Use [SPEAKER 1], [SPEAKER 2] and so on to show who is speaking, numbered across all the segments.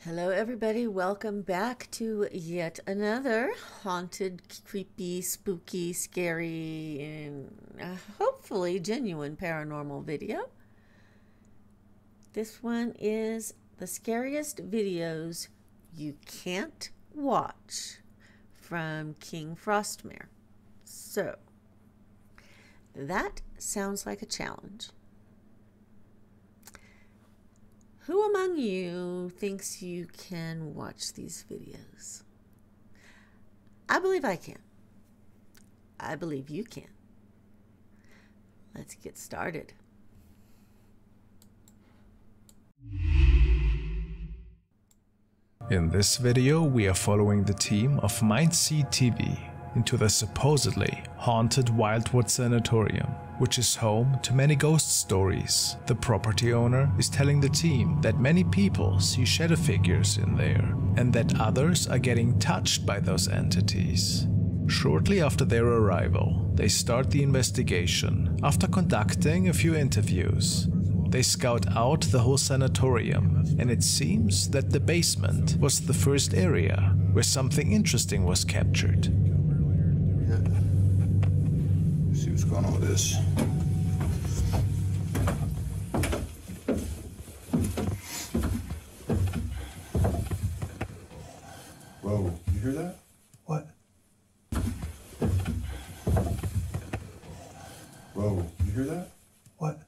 [SPEAKER 1] Hello everybody, welcome back to yet another haunted, creepy, spooky, scary, and hopefully genuine paranormal video. This one is the scariest videos you can't watch from King Frostmare. So, that sounds like a challenge. Who among you thinks you can watch these videos? I believe I can. I believe you can. Let's get started.
[SPEAKER 2] In this video, we are following the team of Mindseed TV into the supposedly haunted Wildwood Sanatorium, which is home to many ghost stories. The property owner is telling the team that many people see shadow figures in there, and that others are getting touched by those entities. Shortly after their arrival, they start the investigation. After conducting a few interviews, they scout out the whole sanatorium, and it seems that the basement was the first area where something interesting was captured.
[SPEAKER 3] See what's going on with this. Whoa, you hear that? What? Whoa, you hear that? What?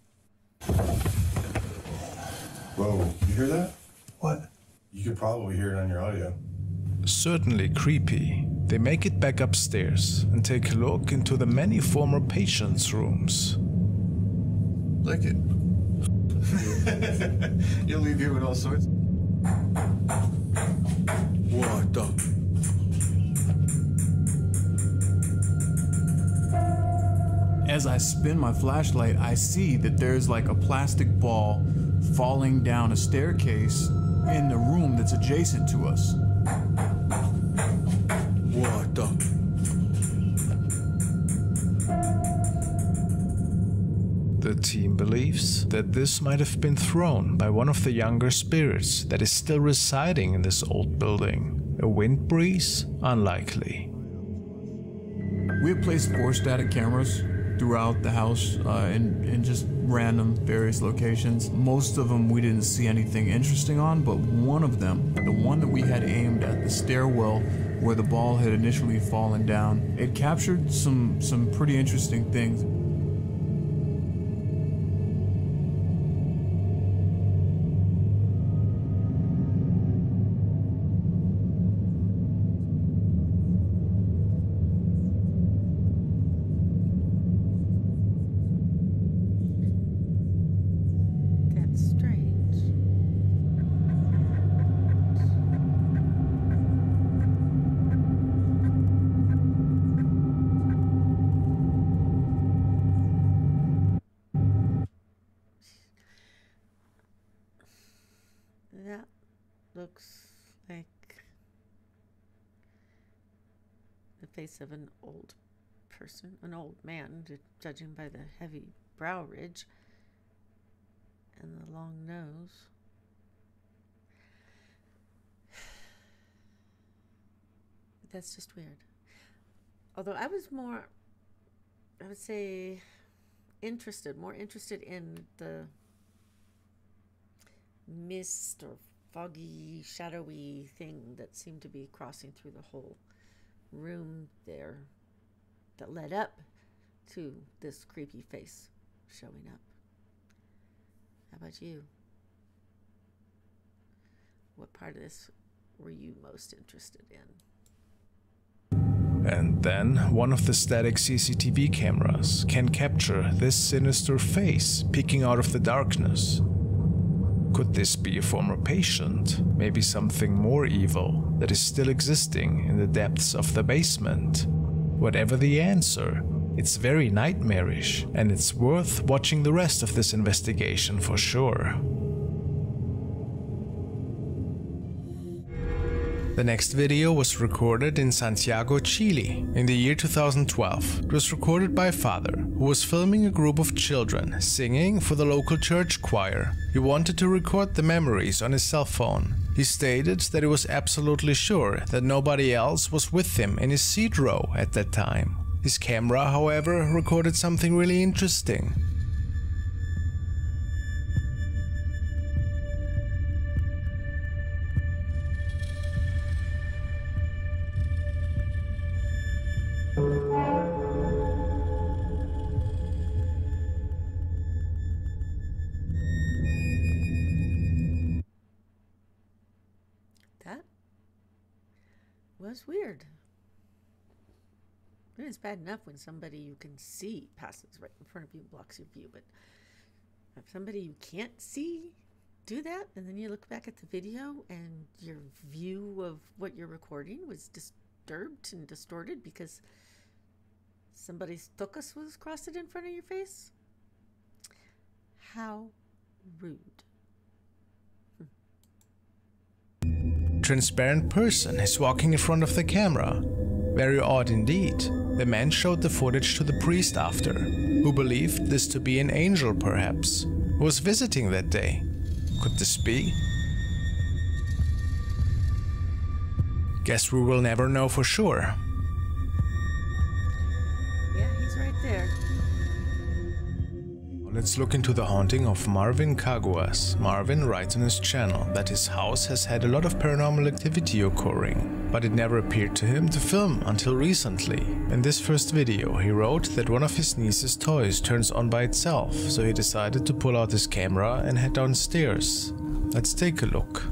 [SPEAKER 3] Whoa, you hear that? What? You could probably hear it on your audio.
[SPEAKER 2] Certainly creepy. They make it back upstairs and take a look into the many former patients' rooms.
[SPEAKER 3] Lick it. You'll leave here with all sorts. What the?
[SPEAKER 4] As I spin my flashlight, I see that there's like a plastic ball falling down a staircase in the room that's adjacent to us.
[SPEAKER 3] What the?
[SPEAKER 2] The team believes that this might have been thrown by one of the younger spirits that is still residing in this old building. A wind breeze? Unlikely.
[SPEAKER 4] We have placed 4 static cameras throughout the house in just random various locations. Most of them we didn't see anything interesting on, but one of them, the one that we had aimed at the stairwell where the ball had initially fallen down, it captured some pretty interesting things.
[SPEAKER 1] That looks like the face of an old person, an old man, judging by the heavy brow ridge and the long nose. That's just weird. Although I was more, I would say, more interested in the mist or foggy, shadowy thing that seemed to be crossing through the whole room there that led up to this creepy face showing up. How about you? What part of this were you most interested in?
[SPEAKER 2] And then one of the static CCTV cameras can capture this sinister face peeking out of the darkness. Could this be a former patient? Maybe something more evil that is still existing in the depths of the basement? Whatever the answer, it's very nightmarish, and it's worth watching the rest of this investigation for sure. The next video was recorded in Santiago, Chile in the year 2012. It was recorded by a father who was filming a group of children singing for the local church choir. He wanted to record the memories on his cell phone, He stated that he was absolutely sure that nobody else was with him in his seat row at that time. His camera, however, recorded something really interesting.
[SPEAKER 1] That was weird. I mean, it's bad enough when somebody you can see passes right in front of you and blocks your view, but if somebody you can't see do that, and then you look back at the video and your view of what you're recording was disturbed and distorted because somebody's tuchus was crossed in front of your face? How rude.
[SPEAKER 2] Transparent person is walking in front of the camera. Very odd indeed. The man showed the footage to the priest after, who believed this to be an angel perhaps, who was visiting that day. Could this be? Guess we will never know for sure.
[SPEAKER 1] Yeah, he's right there.
[SPEAKER 2] Let's look into the haunting of Marvin Caguas. Marvin writes on his channel that his house has had a lot of paranormal activity occurring, but it never appeared to him to film until recently. In this first video, he wrote that one of his niece's toys turns on by itself, so he decided to pull out his camera and head downstairs. Let's take a look.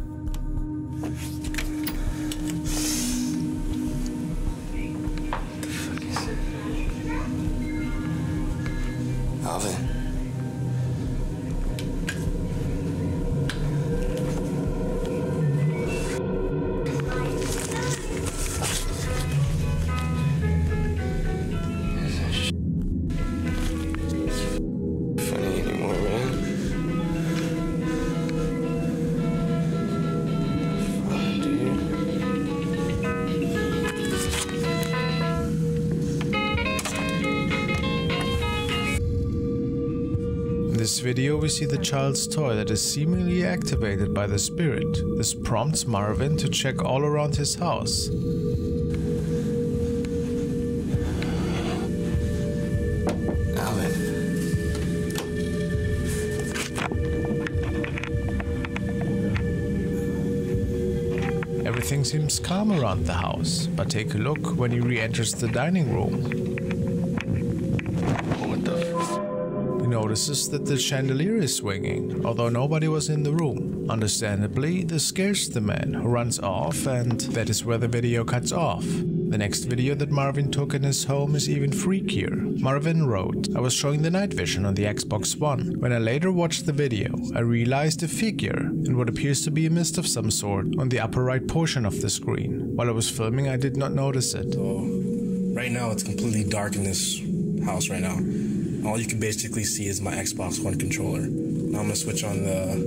[SPEAKER 5] Alvin.
[SPEAKER 2] In this video we see the child's toy that is seemingly activated by the spirit. This prompts Marvin to check all around his house.
[SPEAKER 5] Alvin.
[SPEAKER 2] Everything seems calm around the house, but take a look when he re-enters the dining room. He notices that the chandelier is swinging, although nobody was in the room. Understandably, this scares the man, who runs off, and that is where the video cuts off. The next video that Marvin took in his home is even freakier. Marvin wrote, "I was showing the night vision on the Xbox One. When I later watched the video, I realized a figure in what appears to be a mist of some sort on the upper right portion of the screen. While I was filming, I did not notice it."
[SPEAKER 6] So right now it's completely dark in this house right now. All you can basically see is my Xbox One controller. Now I'm gonna switch on the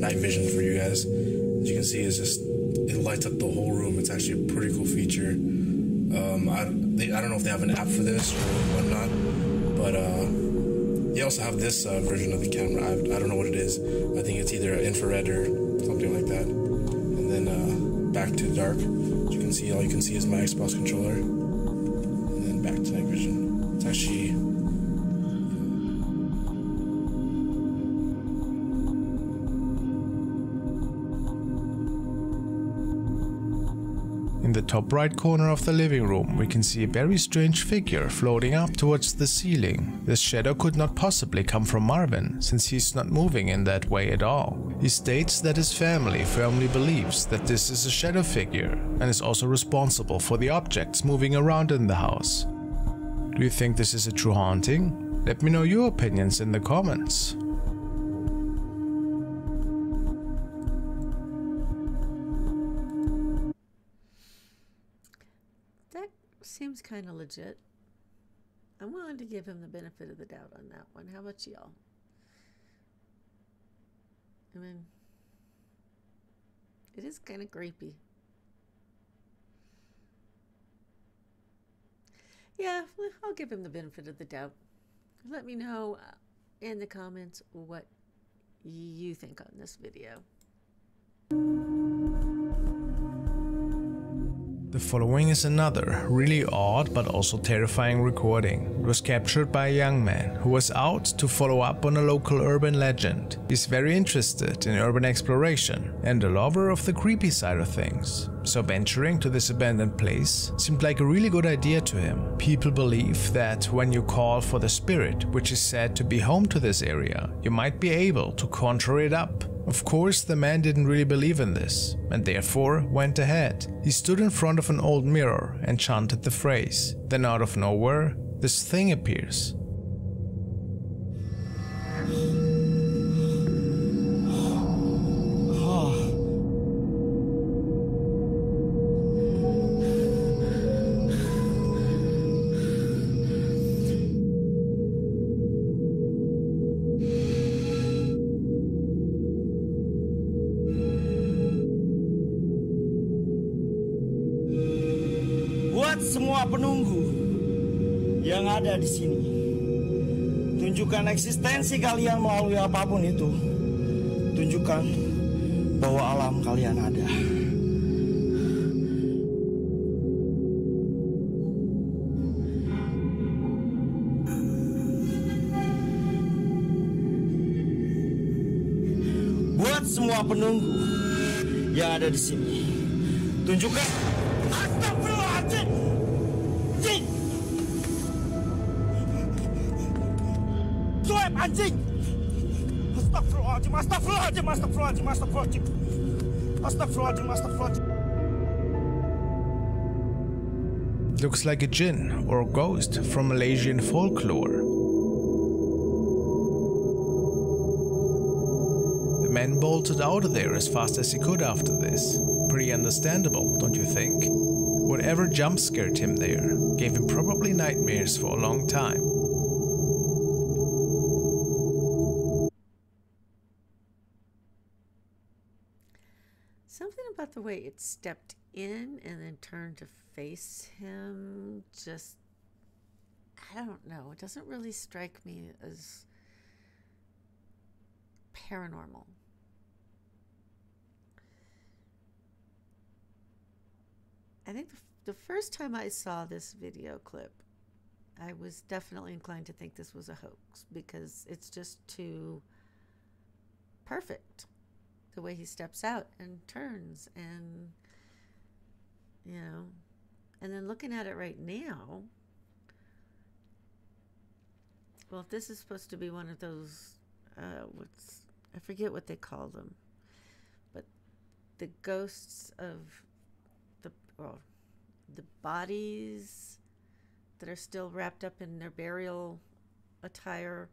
[SPEAKER 6] night vision for you guys. As you can see, it lights up the whole room. It's actually a pretty cool feature. I don't know if they have an app for this or whatnot, but they also have this version of the camera. I don't know what it is. I think it's either infrared or something like that. And then back to dark. As you can see, all you can see is my Xbox controller. And then back to night vision. It's actually...
[SPEAKER 2] In the top right corner of the living room, we can see a very strange figure floating up towards the ceiling. This shadow could not possibly come from Marvin, since he's not moving in that way at all. He states that his family firmly believes that this is a shadow figure, and is also responsible for the objects moving around in the house. Do you think this is a true haunting? Let me know your opinions in the comments.
[SPEAKER 1] Seems kind of legit. I'm willing to give him the benefit of the doubt on that one. How about y'all? I mean, it is kind of creepy. Yeah, I'll give him the benefit of the doubt. Let me know in the comments what you think on this video.
[SPEAKER 2] The following is another really odd but also terrifying recording. It was captured by a young man who was out to follow up on a local urban legend. He's very interested in urban exploration and a lover of the creepy side of things. So venturing to this abandoned place seemed like a really good idea to him. People believe that when you call for the spirit, which is said to be home to this area, you might be able to conjure it up. Of course, the man didn't really believe in this, and therefore went ahead. He stood in front of an old mirror and chanted the phrase. Then out of nowhere, this thing appears.
[SPEAKER 7] Buat semua penunggu yang ada di sini, tunjukkan eksistensi kalian melalui apapun itu. Tunjukkan bahwa alam kalian ada. Buat semua penunggu yang ada di sini, tunjukkan. Astagfirullahaladzim! Anjing! Sueb anjing! Astagfirullahaladzim, astagfirullahaladzim, astagfirullahaladzim, astagfirullahaladzim. Astagfirullahaladzim, astagfirullahaladzim.
[SPEAKER 2] Looks like a jinn or a ghost from Malaysian folklore. The man bolted out of there as fast as he could after this. Pretty understandable, don't you think? Whatever jump scared him there gave him probably nightmares for a long time.
[SPEAKER 1] Something about the way it stepped in and then turned to face him, just, I don't know, it doesn't really strike me as paranormal. I think the first time I saw this video clip, I was definitely inclined to think this was a hoax because it's just too perfect. The way he steps out and turns and, you know, and then looking at it right now, well, if this is supposed to be one of those, I forget what they call them, but the ghosts of the bodies that are still wrapped up in their burial attire,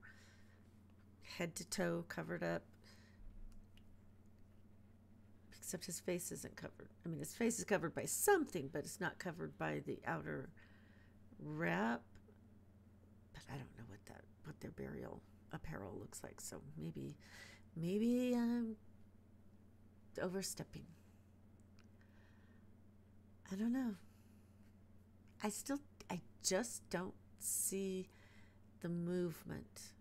[SPEAKER 1] head to toe covered up, except his face isn't covered. I mean, his face is covered by something, but it's not covered by the outer wrap. But I don't know what their burial apparel looks like. So maybe I'm overstepping. I don't know. I just don't see the movement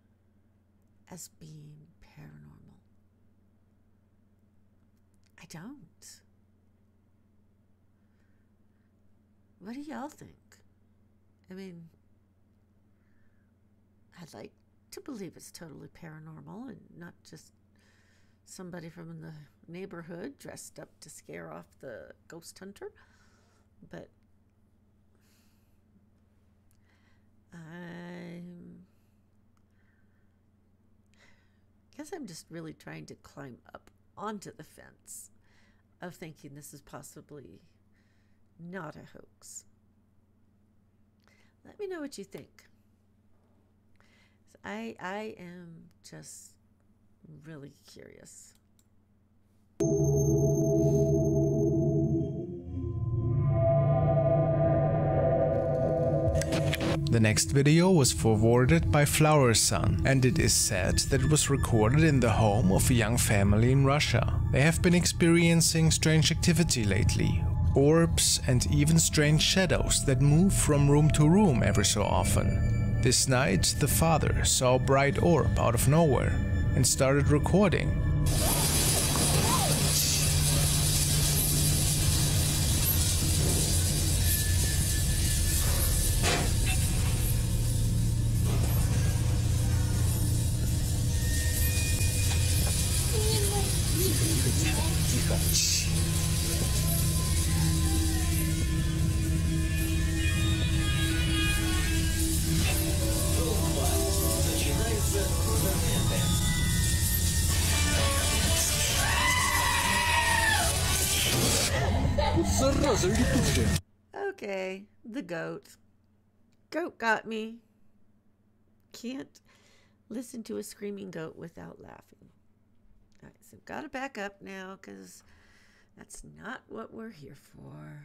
[SPEAKER 1] as being paranormal. I don't. What do y'all think? I mean, I'd like to believe it's totally paranormal and not just somebody from the neighborhood dressed up to scare off the ghost hunter. But I guess I'm just really trying to climb up onto the fence of thinking this is possibly not a hoax. Let me know what you think. I am just really curious.
[SPEAKER 2] The next video was forwarded by Flower Sun, and it is said that it was recorded in the home of a young family in Russia. They have been experiencing strange activity lately, orbs and even strange shadows that move from room to room every so often. This night, the father saw a bright orb out of nowhere and started recording.
[SPEAKER 1] Okay, the goat. Goat got me. Can't listen to a screaming goat without laughing. All right, so gotta back up now because that's not what we're here for.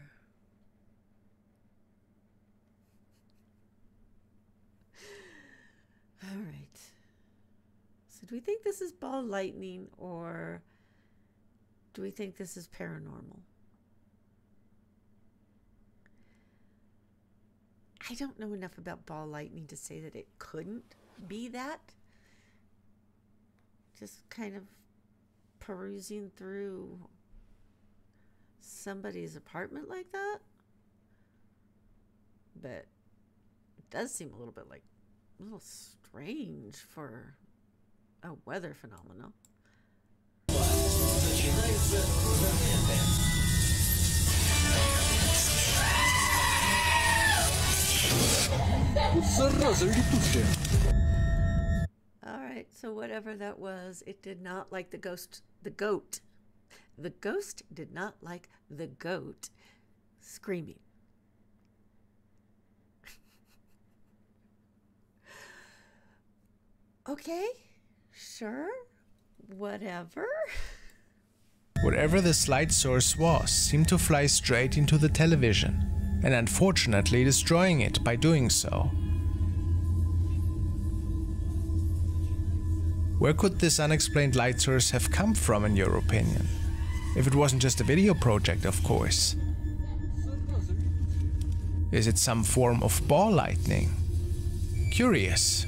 [SPEAKER 1] All right. So do we think this is ball lightning or do we think this is paranormal? I don't know enough about ball lightning to say that it couldn't be that. Just kind of perusing through somebody's apartment like that. But it does seem a little bit like a little strange for a weather phenomenon. All right, so whatever that was, it did not like the goat. The ghost did not like the goat screaming. Okay, sure, whatever.
[SPEAKER 2] Whatever this light source was seemed to fly straight into the television, and unfortunately destroying it by doing so. Where could this unexplained light source have come from, in your opinion? If it wasn't just a video project, of course. Is it some form of ball lightning? Curious.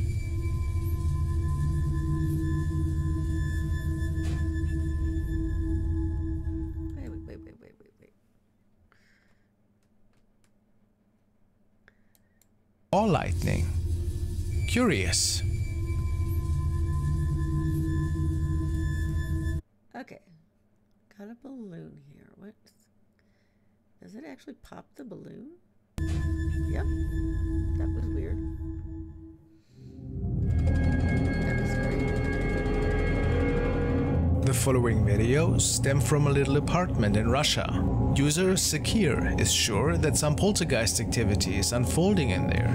[SPEAKER 1] Wait.
[SPEAKER 2] Ball lightning. Curious.
[SPEAKER 1] Okay, got a balloon here. What? Does it actually pop the balloon? Yep, that was weird. That was great.
[SPEAKER 2] The following videos stem from a little apartment in Russia. User Sakir is sure that some poltergeist activity is unfolding in there.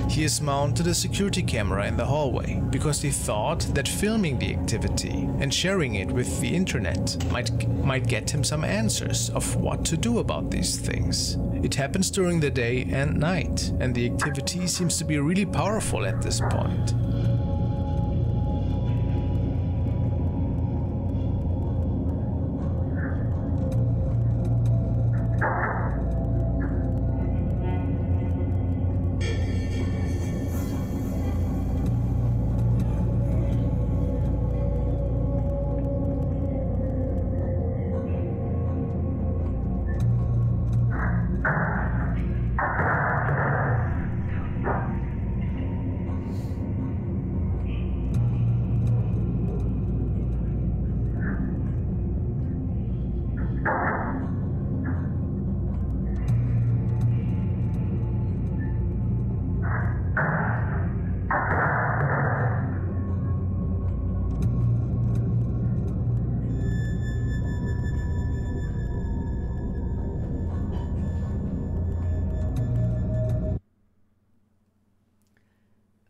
[SPEAKER 2] He has mounted a security camera in the hallway because he thought that filming the activity and sharing it with the internet might get him some answers of what to do about these things. It happens during the day and night, and the activity seems to be really powerful at this point.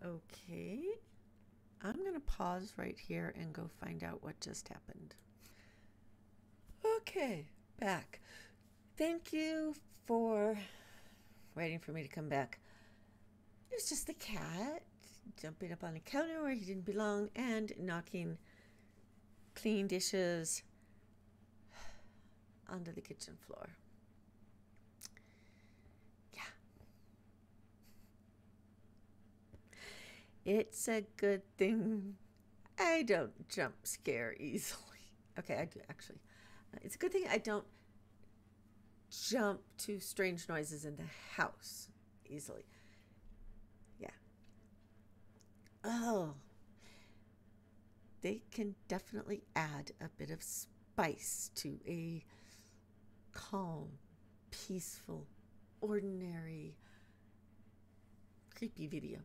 [SPEAKER 1] Okay, I'm going to pause right here and go find out what just happened. Okay, back. Thank you for waiting for me to come back. It was just the cat jumping up on the counter where he didn't belong and knocking clean dishes onto the kitchen floor. It's a good thing I don't jump scare easily. Okay, I do actually. It's a good thing I don't jump to strange noises in the house easily. Yeah. Oh. They can definitely add a bit of spice to a calm, peaceful, ordinary, creepy video.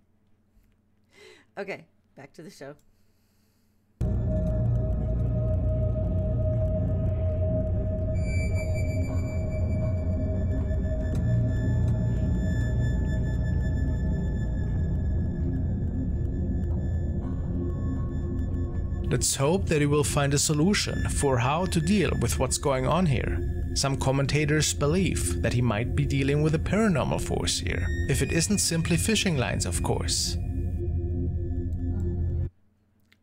[SPEAKER 1] Okay, back to the show.
[SPEAKER 2] Let's hope that he will find a solution for how to deal with what's going on here. Some commentators believe that he might be dealing with a paranormal force here, if it isn't simply fishing lines, of course.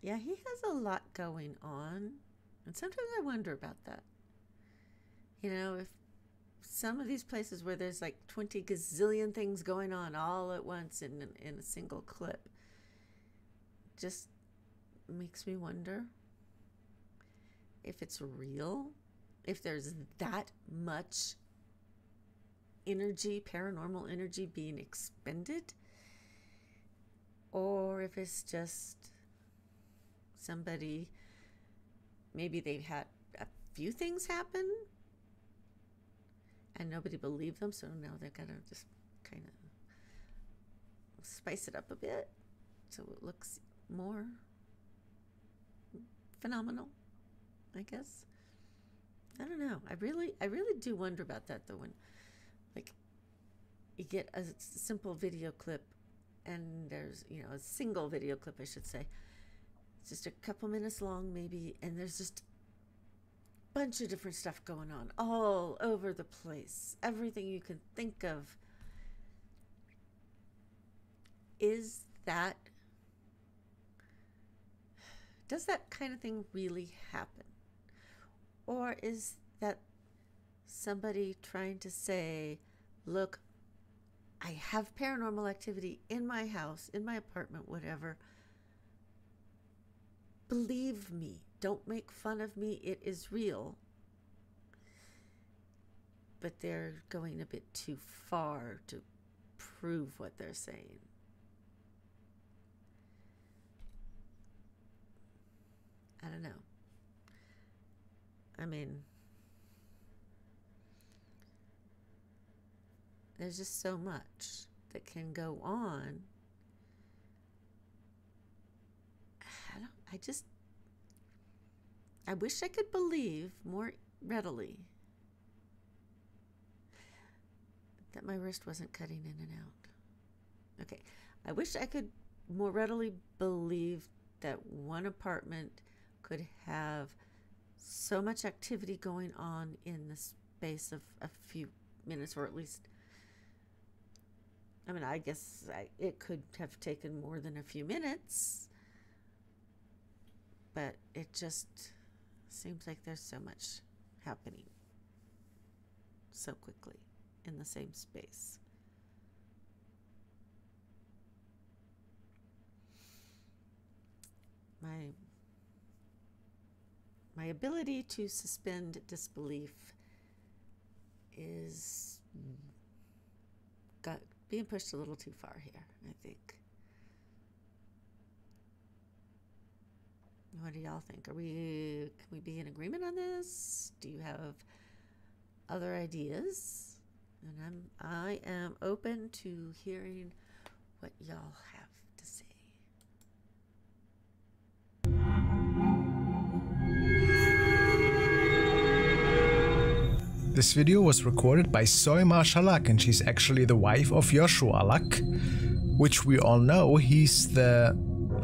[SPEAKER 1] Yeah, he has a lot going on, and sometimes I wonder about that. You know, if some of these places where there's like 20 gazillion things going on all at once in a single clip, just makes me wonder if it's real, if there's that much energy, paranormal energy being expended, or if it's just somebody, maybe they've had a few things happen and nobody believed them, so now they're gonna just kind of spice it up a bit so it looks more phenomenal, I guess. I don't know. I really do wonder about that though, when like you get a simple video clip and there's, you know, a single video clip, I should say. It's just a couple minutes long maybe, and there's just a bunch of different stuff going on all over the place. Everything you can think of. Does that kind of thing really happen? Or is that somebody trying to say, look, I have paranormal activity in my house, in my apartment, whatever. Believe me. Don't make fun of me. It is real. But they're going a bit too far to prove what they're saying. I don't know. I mean, there's just so much that can go on. I wish I could believe more readily that my wrist wasn't cutting in and out. Okay, I wish I could more readily believe that one apartment could have so much activity going on in the space of a few minutes, or at least, I mean, I guess it could have taken more than a few minutes, but it just seems like there's so much happening so quickly in the same space. My ability to suspend disbelief is being pushed a little too far here, I think. What do y'all think? Can we be in agreement on this? Do you have other ideas? And I am open to hearing what y'all have to say.
[SPEAKER 2] This video was recorded by Soy Marshalak, and she's actually the wife of Joshua Alak, which we all know he's the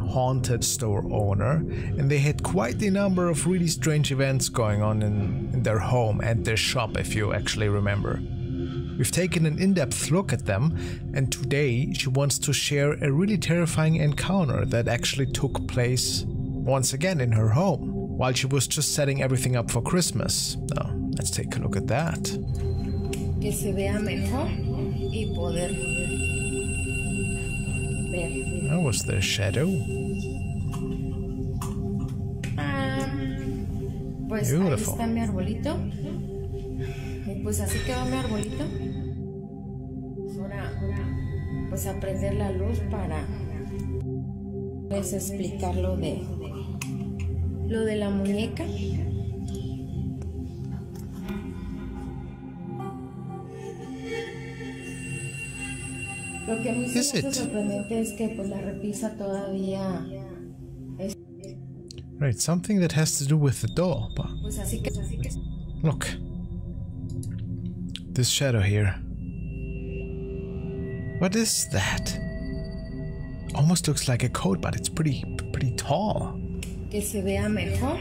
[SPEAKER 2] haunted store owner, and they had quite a number of really strange events going on in their home and their shop, if you actually remember. We've taken an in-depth look at them, and today she wants to share a really terrifying encounter that actually took place once again in her home, while she was just setting everything up for Christmas. Now, let's take a look at that.
[SPEAKER 8] Que se vea mejor y poder ver.
[SPEAKER 2] That was the shadow.
[SPEAKER 8] Pues
[SPEAKER 2] Beautiful.
[SPEAKER 8] ahí está mi arbolito. Y pues así quedó mi arbolito. Ahora, pues a prender la luz para les explicar lo de la muñeca. Lo que a mí se me hace sorprendente es que pues la repisa todavía es...
[SPEAKER 2] Right, something that has to do with the door, but...
[SPEAKER 8] Pues así que...
[SPEAKER 2] Look. This shadow here. What is that? Almost looks like a coat, but it's pretty tall.
[SPEAKER 8] Que se vea mejor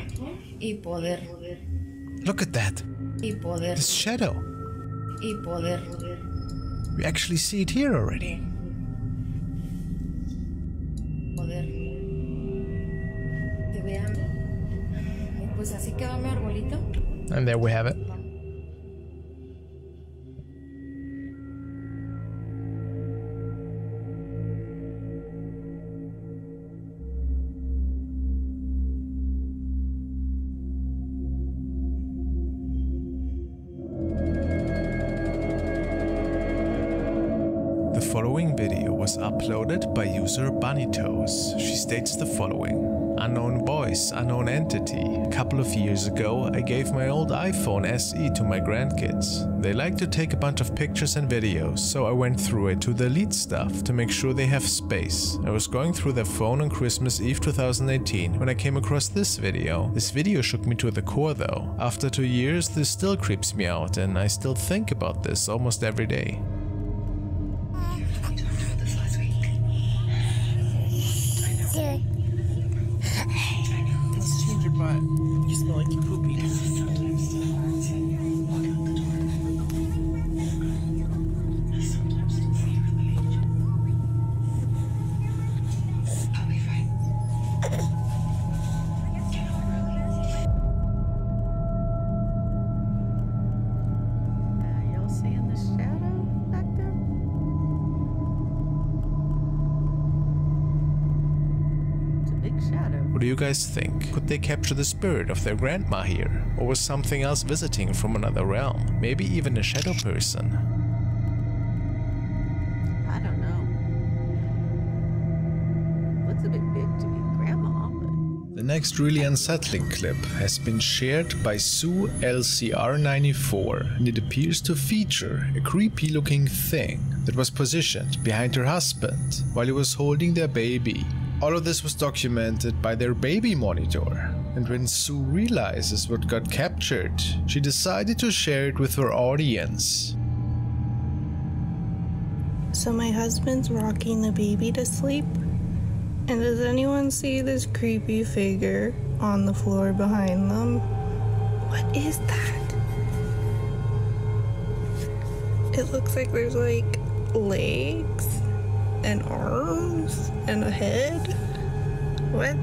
[SPEAKER 8] y poder.
[SPEAKER 2] Look at that.
[SPEAKER 8] Y poder.
[SPEAKER 2] This shadow.
[SPEAKER 8] Y poder.
[SPEAKER 2] We actually see it here already.
[SPEAKER 8] Poder. Se vea. Pues así quedó mi arbolito.
[SPEAKER 2] And there we have it. The following video was uploaded by user Bunnytoes. She states the following. Unknown voice, unknown entity. A couple of years ago, I gave my old iPhone SE to my grandkids. They like to take a bunch of pictures and videos, so I went through it to delete stuff to make sure they have space. I was going through their phone on Christmas Eve 2018 when I came across this video. This video shook me to the core though. After 2 years, this still creeps me out and I still think about this almost every day.
[SPEAKER 9] Let's change your butt. You smell like you poopy.
[SPEAKER 1] Y'all seeing the shadow back there? It's a big shadow.
[SPEAKER 2] What do you guys think? Could they capture the spirit of their grandma here? Or was something else visiting from another realm? Maybe even a shadow person?
[SPEAKER 1] I don't know. Looks a bit big to be grandma, but...
[SPEAKER 2] The next really unsettling clip has been shared by Sue LCR94 and it appears to feature a creepy looking thing that was positioned behind her husband while he was holding their baby. All of this was documented by their baby monitor, and when Sue realizes what got captured, she decided to share it with her audience.
[SPEAKER 10] So my husband's rocking the baby to sleep, and does anyone see this creepy figure on the floor behind them? What is that? It looks like there's like legs and arms and a head. What?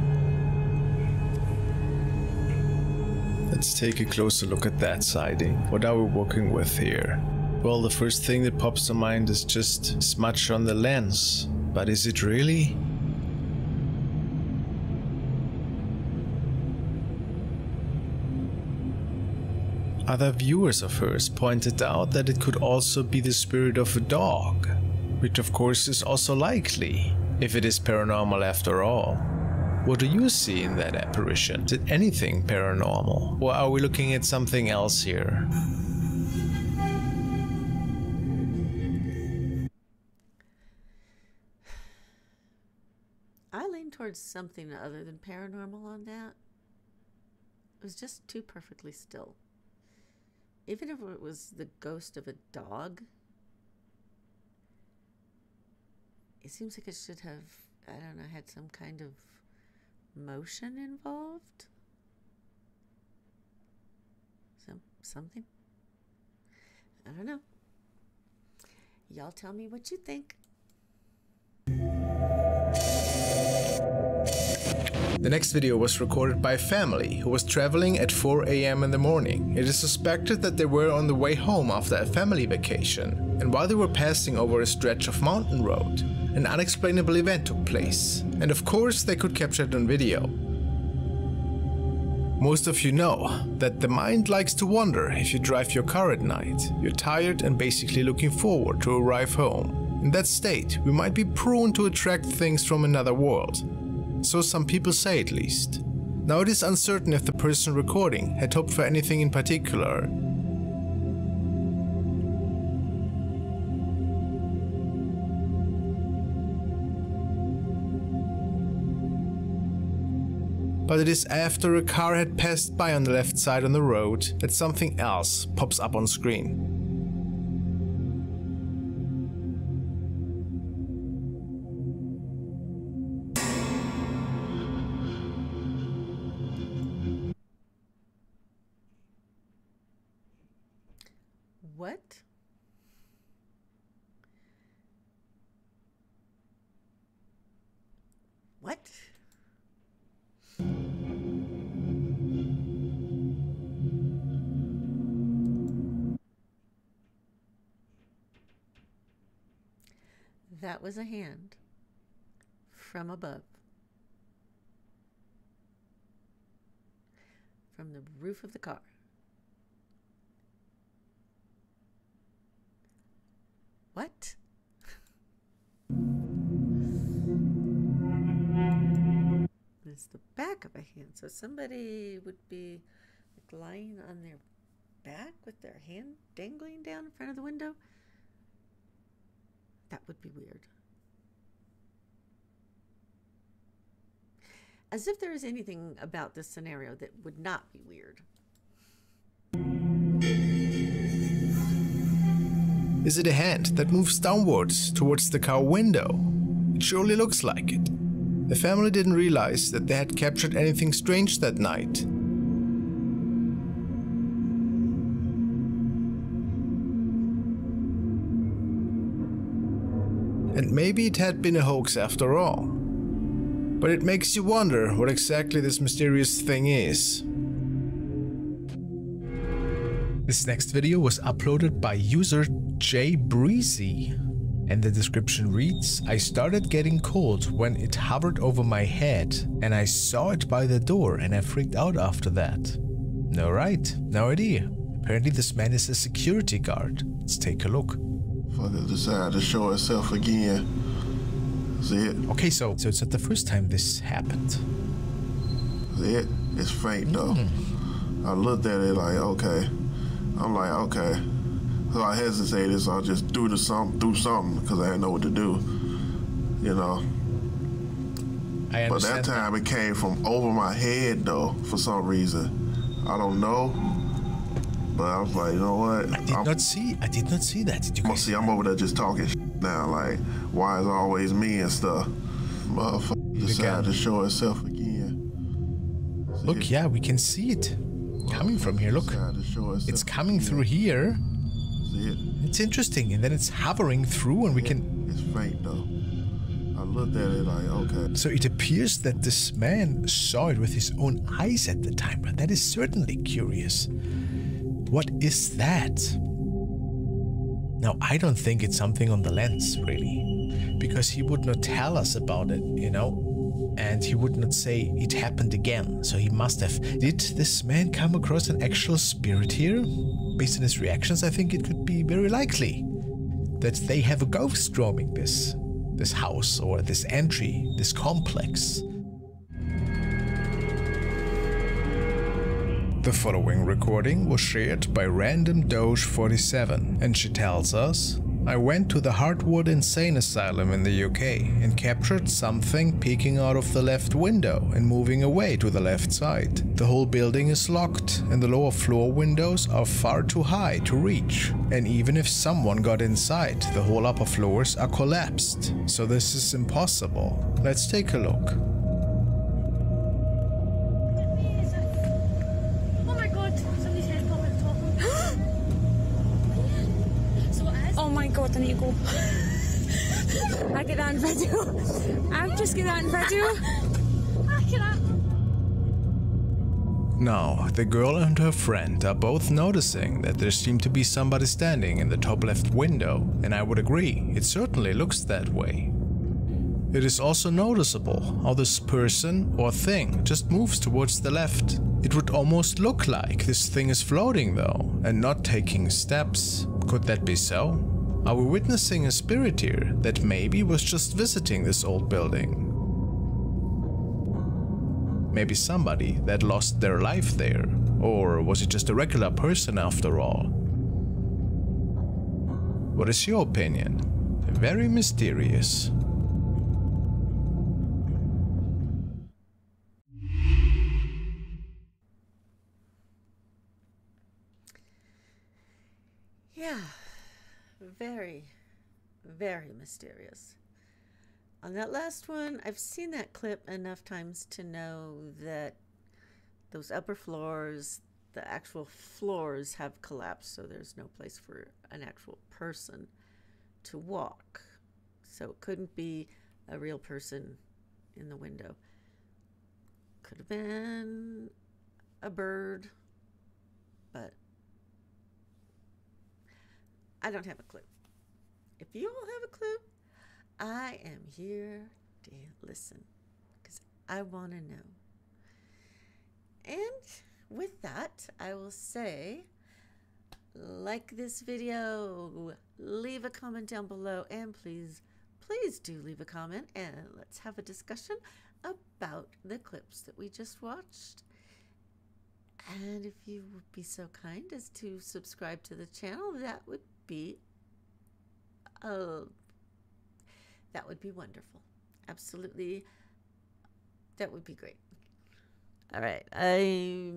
[SPEAKER 2] Let's take a closer look at that sighting. What are we working with here? Well, the first thing that pops to mind is just smudge on the lens. But is it really? Other viewers of hers pointed out that it could also be the spirit of a dog, which of course is also likely, if it is paranormal after all. What do you see in that apparition? Is it anything paranormal? Or are we looking at something else here?
[SPEAKER 1] I lean towards something other than paranormal on that. It was just too perfectly still. Even if it was the ghost of a dog, it seems like it should have, I don't know, had some kind of motion involved. Something. I don't know. Y'all tell me what you think.
[SPEAKER 2] The next video was recorded by a family who was traveling at 4 AM in the morning. It is suspected that they were on the way home after a family vacation, and while they were passing over a stretch of mountain road, an unexplainable event took place, and of course they could capture it on video. Most of you know that the mind likes to wander if you drive your car at night. You're tired and basically looking forward to arrive home. In that state, we might be prone to attract things from another world. So some people say, at least. Now it is uncertain if the person recording had hoped for anything in particular. but it is after a car had passed by on the left side on the road that something else pops up on screen.
[SPEAKER 1] What? What? That was a hand from above. From the roof of the car. What? It's the back of a hand. So somebody would be like lying on their back with their hand dangling down in front of the window. That would be weird. As if there is anything about this scenario that would not be weird.
[SPEAKER 2] Is it a hand that moves downwards towards the car window? It surely looks like it. The family didn't realize that they had captured anything strange that night. And maybe it had been a hoax after all. But it makes you wonder what exactly this mysterious thing is. This next video was uploaded by user J Breezy, and the description reads: I started getting cold when it hovered over my head and I saw it by the door and I freaked out after that. Alright, no idea. Apparently this man is a security guard. Let's take a look.
[SPEAKER 3] Fucker decided to show itself again. See it?
[SPEAKER 2] Okay, so it's not the first time this happened.
[SPEAKER 3] See it? It's faint though. I looked at it like, okay. I'm like, okay. So I hesitated, so I just do something because I didn't know what to do. You know.
[SPEAKER 2] I understand.
[SPEAKER 3] But that time it came from over my head though, for some reason. I don't know. But I was like, you know what?
[SPEAKER 2] I did not see that. Did you guys
[SPEAKER 3] see? I'm over there just talking now, like, why is it always me and stuff? Motherfucker decided to show itself again. See
[SPEAKER 2] Look,
[SPEAKER 3] it?
[SPEAKER 2] yeah, we can see it coming from here. Look, it's coming through here.
[SPEAKER 3] See it?
[SPEAKER 2] It's interesting, and then it's hovering through, and we can.
[SPEAKER 3] It's faint though. I looked at it like, okay.
[SPEAKER 2] So it appears that this man saw it with his own eyes at the time, but that is certainly curious. What is that? Now, I don't think it's something on the lens, really, because he would not tell us about it, you know, and he would not say it happened again. So he must have. Did this man come across an actual spirit here? Based on his reactions, I think it could be very likely that they have a ghost roaming this house or this entry, this complex. The following recording was shared by Random Doge 47, and she tells us, I went to the Hartwood Insane Asylum in the UK and captured something peeking out of the left window and moving away to the left side. The whole building is locked and the lower floor windows are far too high to reach. And even if someone got inside, the whole upper floors are collapsed. So this is impossible. Let's take a look.
[SPEAKER 9] Oh my god, I need to go. I get that in video. I'll just get that in video.
[SPEAKER 2] Now, the girl and her friend are both noticing that there seemed to be somebody standing in the top left window, and I would agree, it certainly looks that way. It is also noticeable how this person or thing just moves towards the left. It would almost look like this thing is floating though, and not taking steps. Could that be so? Are we witnessing a spirit here that maybe was just visiting this old building? Maybe somebody that lost their life there, or was it just a regular person after all? What is your opinion? Very mysterious.
[SPEAKER 1] Yeah, very, very mysterious. On that last one, I've seen that clip enough times to know that those upper floors, the actual floors have collapsed, so there's no place for an actual person to walk. So it couldn't be a real person in the window. Could have been a bird, but I don't have a clue. If you all have a clue, I am here to listen because I want to know. And with that, I will say, like this video, leave a comment down below, and please do leave a comment, and let's have a discussion about the clips that we just watched. And if you would be so kind as to subscribe to the channel, that would be wonderful. Absolutely, that would be great. All right, I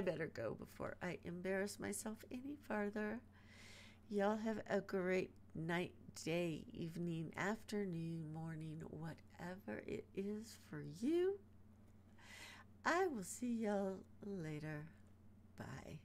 [SPEAKER 1] better go before I embarrass myself any farther. Y'all have a great night, day, evening, afternoon, morning, whatever it is for you. I will see y'all later. Bye.